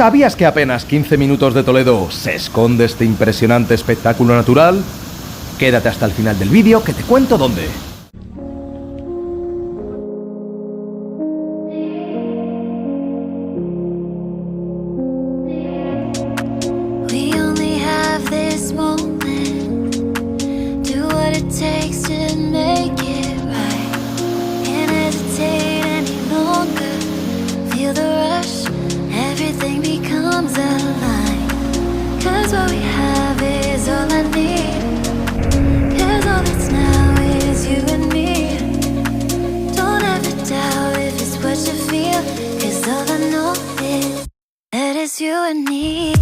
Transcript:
¿Sabías que a apenas 15 minutos de Toledo se esconde este impresionante espectáculo natural? Quédate hasta el final del vídeo que te cuento dónde. Everything becomes alive, 'cause what we have is all I need, 'cause all that's now is you and me. Don't ever doubt if it's what you feel, 'cause all I know is that it's you and me.